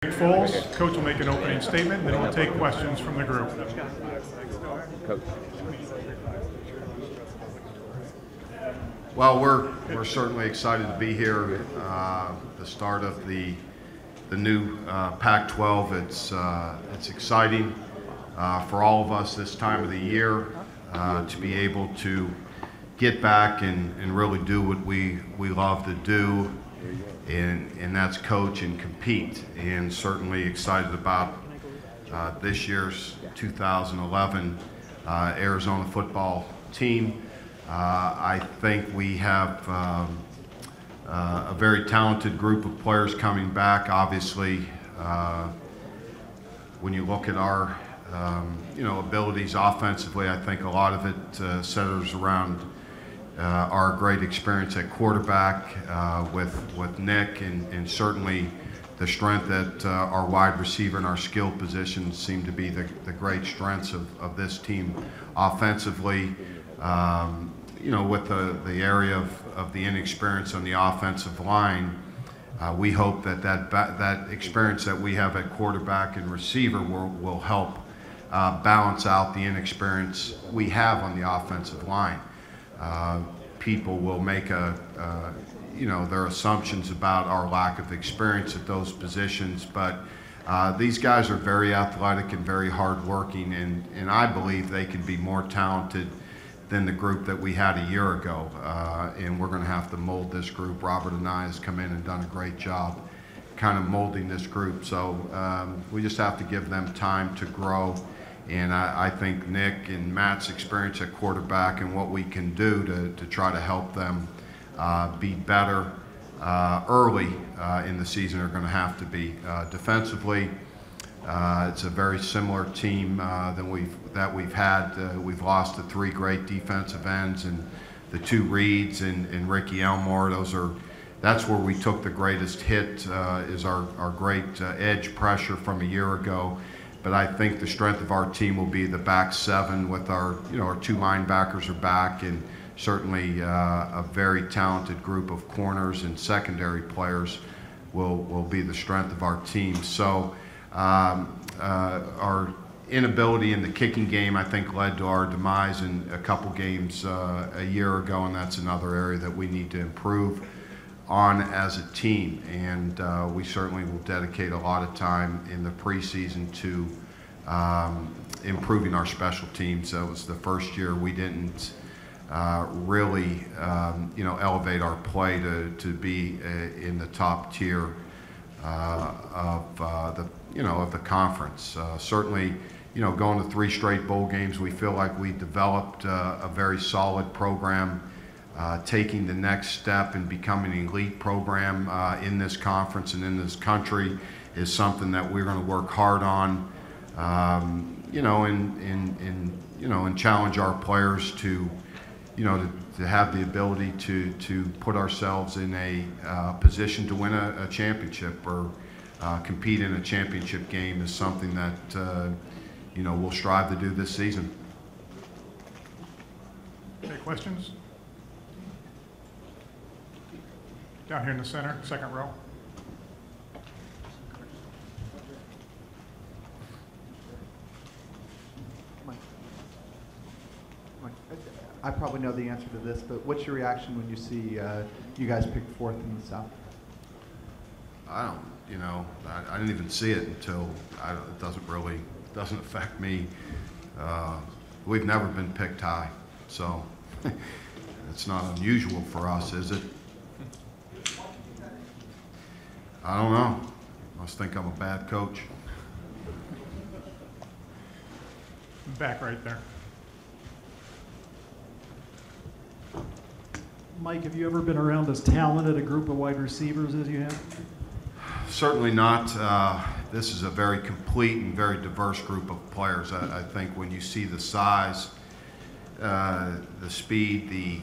Nick Foles, coach will make an opening statement, and then we'll take questions from the group. Coach. Well, we're certainly excited to be here. The start of the new Pac-12. It's exciting for all of us this time of the year to be able to get back and really do what we love to do, and that's coach and compete. And certainly excited about this year's 2011 Arizona football team. I think we have a very talented group of players coming back. Obviously, when you look at our abilities offensively, I think a lot of it centers around our great experience at quarterback with Nick, and certainly the strength that our wide receiver and our skill positions seem to be the great strengths of this team offensively. With the area of the inexperience on the offensive line, we hope that experience that we have at quarterback and receiver will help balance out the inexperience we have on the offensive line. People will make their assumptions about our lack of experience at those positions, but these guys are very athletic and very hardworking, and I believe they can be more talented than the group that we had a year ago, and we're going to have to mold this group. Robert and I has come in and done a great job kind of molding this group, so we just have to give them time to grow. And I think Nick and Matt's experience at quarterback and what we can do to try to help them be better early in the season are going to have to be. Defensively, it's a very similar team that we've had. We've lost the three great defensive ends and the two Reeds and Ricky Elmore. That's where we took the greatest hit, is our great edge pressure from a year ago. But I think the strength of our team will be the back seven with our two linebackers are back, and certainly a very talented group of corners and secondary players will be the strength of our team. So our inability in the kicking game, I think, led to our demise in a couple games a year ago, and that's another area that we need to improve on as a team, and we certainly will dedicate a lot of time in the preseason to improving our special teams. That was the first year we didn't really elevate our play to be in the top tier of the conference. Certainly, going to 3 straight bowl games, we feel like we developed a very solid program. Taking the next step and becoming an elite program in this conference and in this country is something that we're going to work hard on, and challenge our players to have the ability to put ourselves in a position to win a championship or compete in a championship game is something that we'll strive to do this season. Any questions? Down here in the center, second row. I probably know the answer to this, but what's your reaction when you see you guys pick 4th in the South? I didn't even see it until it doesn't affect me. We've never been picked high, so it's not unusual for us, is it? I don't know. I must think I'm a bad coach. Back right there. Mike, have you ever been around as talented a group of wide receivers as you have? Certainly not. This is a very complete and very diverse group of players. I think when you see the size, the speed, the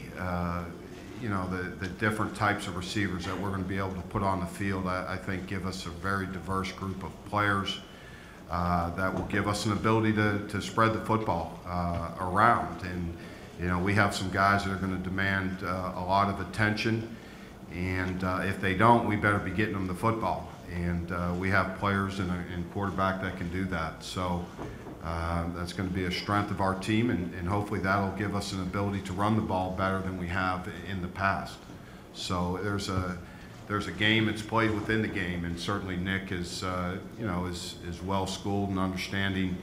different types of receivers that we're going to be able to put on the field, I think give us a very diverse group of players that will give us an ability to spread the football around. And we have some guys that are going to demand a lot of attention, and if they don't, we better be getting them the football. And we have players and quarterback that can do that. So that's going to be a strength of our team, and hopefully that'll give us an ability to run the ball better than we have in the past. So there's a game that's played within the game, and certainly Nick is is well schooled in understanding,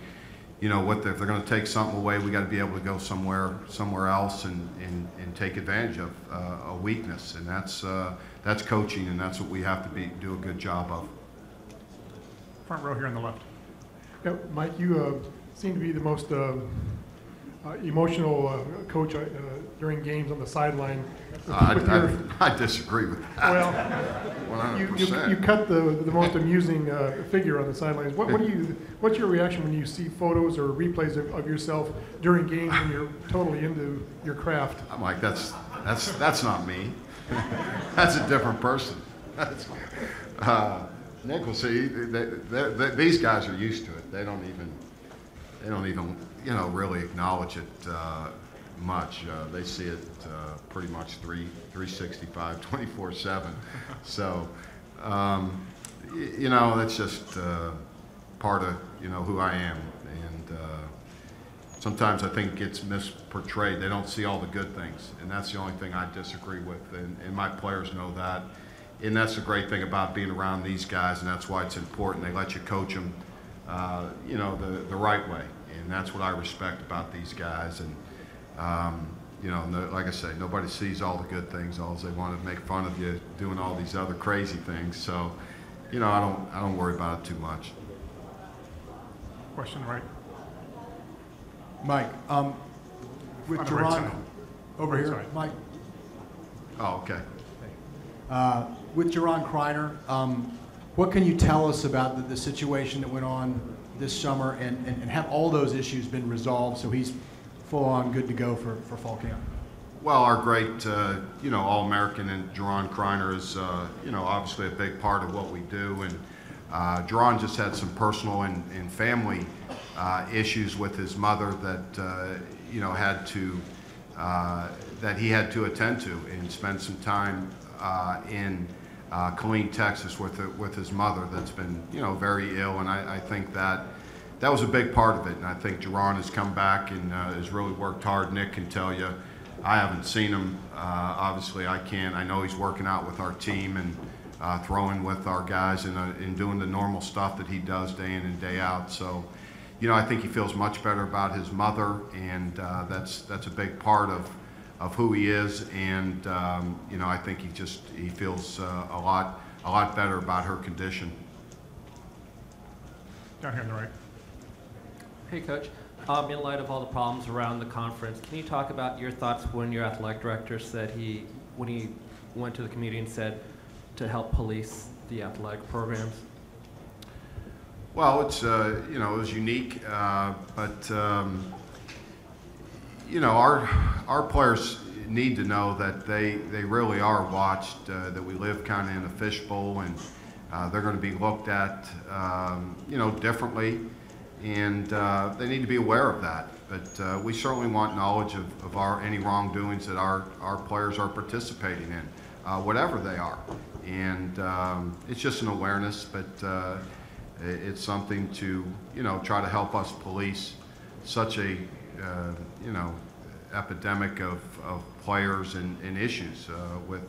if they're going to take something away, we got to be able to go somewhere else and take advantage of a weakness, and that's coaching, and that's what we have to do a good job of. Front row here on the left. Yeah, Mike, you seem to be the most emotional coach during games on the sideline. I disagree with that. Well, 100%. you cut the most amusing figure on the sidelines. What's your reaction when you see photos or replays of yourself during games when you're totally into your craft? I'm like, that's not me. That's a different person. Nick will see. These guys are used to it. They don't even really acknowledge it much. They see it pretty much 365, 24/7. So, that's just part of who I am. And sometimes I think it gets misportrayed. They don't see all the good things, and that's the only thing I disagree with. And my players know that. And that's the great thing about being around these guys, and that's why it's important. They let you coach them, the right way, and that's what I respect about these guys. And like I say, nobody sees all the good things. All they want to make fun of you doing all these other crazy things. So, I don't worry about it too much. Question right. Mike, with On the right Jerron, side. over Right here, side. Mike, Oh, okay. with Jerron Kreiner, what can you tell us about the situation that went on this summer, and have all those issues been resolved so he's full on good to go for fall camp? Well, our great, All-American and Jerron Kreiner is, obviously a big part of what we do. And Jerron just had some personal and family issues with his mother that, that he had to attend to, and spend some time in Killeen, Texas with his mother that's been, very ill. And I think that was a big part of it. And I think Jerron has come back and has really worked hard. Nick can tell you. I haven't seen him. Obviously, I can't. I know he's working out with our team and throwing with our guys and doing the normal stuff that he does day in and day out. So, I think he feels much better about his mother, and that's a big part of who he is. And I think he feels a lot better about her condition. Down here on the right. Hey, Coach. In light of all the problems around the conference, can you talk about your thoughts when your athletic director said when he went to the community and said to help police the athletic programs? Well, it's it was unique, but our players need to know that they really are watched. That we live kind of in a fishbowl, and they're going to be looked at differently. And they need to be aware of that. But we certainly want knowledge of any wrongdoings that our players are participating in, whatever they are. And it's just an awareness, but it's something to try to help us police such a epidemic of players and issues with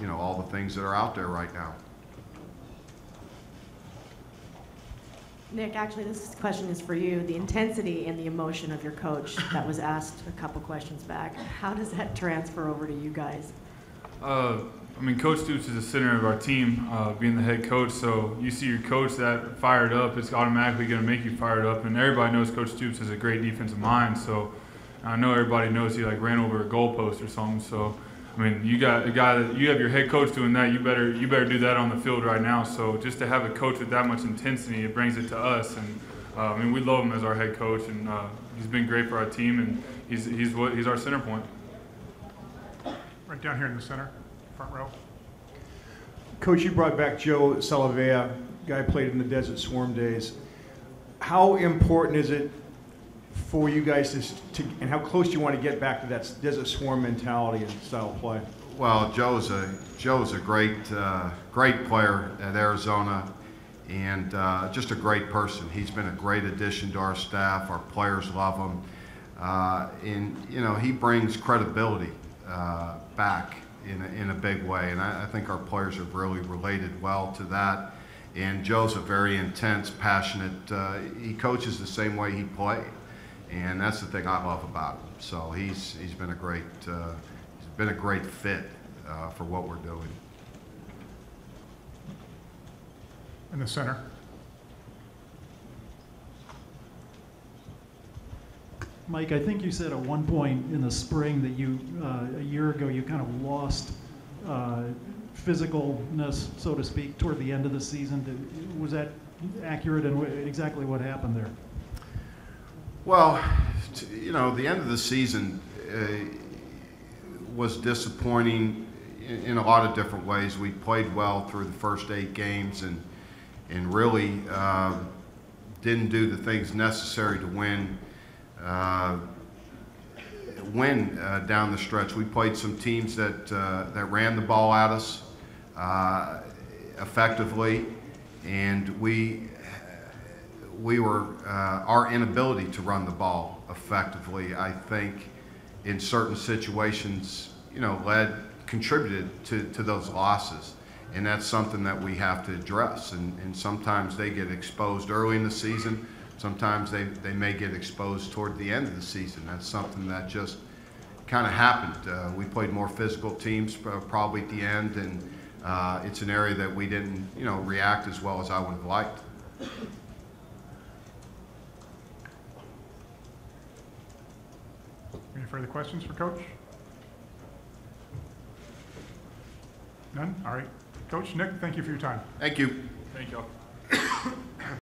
all the things that are out there right now. Nick, actually, this question is for you. The intensity and the emotion of your coach that was asked a couple questions back, how does that transfer over to you guys? Coach Stoops is the center of our team, being the head coach, so you see your coach that fired up, it's automatically going to make you fired up, and everybody knows Coach Stoops has a great defensive mind, so I know everybody knows he ran over a goalpost or something, so you got a guy that you have your head coach doing that. You better do that on the field right now. So just to have a coach with that much intensity, it brings it to us. And we love him as our head coach, and he's been great for our team, and he's our center point. Right down here in the center, front row. Coach, you brought back Joe Salavea, guy played in the Desert Swarm days. How important is it for you guys to and how close do you want to get back to that Desert Swarm mentality and style of play? Well, Joe's a great player at Arizona, and just a great person. He's been a great addition to our staff. Our players love him, and you know, he brings credibility back in a big way. And I think our players have really related well to that. And Joe's a very intense, passionate. He coaches the same way he played, and that's the thing I love about him. So he's been a great fit for what we're doing. In the center. Mike, I think you said at one point in the spring that you, a year ago, you kind of lost physicalness, so to speak, toward the end of the season. Was that accurate, and exactly what happened there? Well, you know, the end of the season was disappointing in a lot of different ways. We played well through the first 8 games and really didn't do the things necessary to win down the stretch. We played some teams that ran the ball at us effectively, and we were our inability to run the ball effectively, I think, in certain situations, you know, contributed to those losses. And that's something that we have to address. And sometimes they get exposed early in the season. Sometimes they may get exposed toward the end of the season. That's something that just kind of happened. We played more physical teams probably at the end, and it's an area that we didn't, you know, react as well as I would have liked. Any further questions for Coach? None? All right. Coach, Nick, thank you for your time. Thank you. Thank y'all.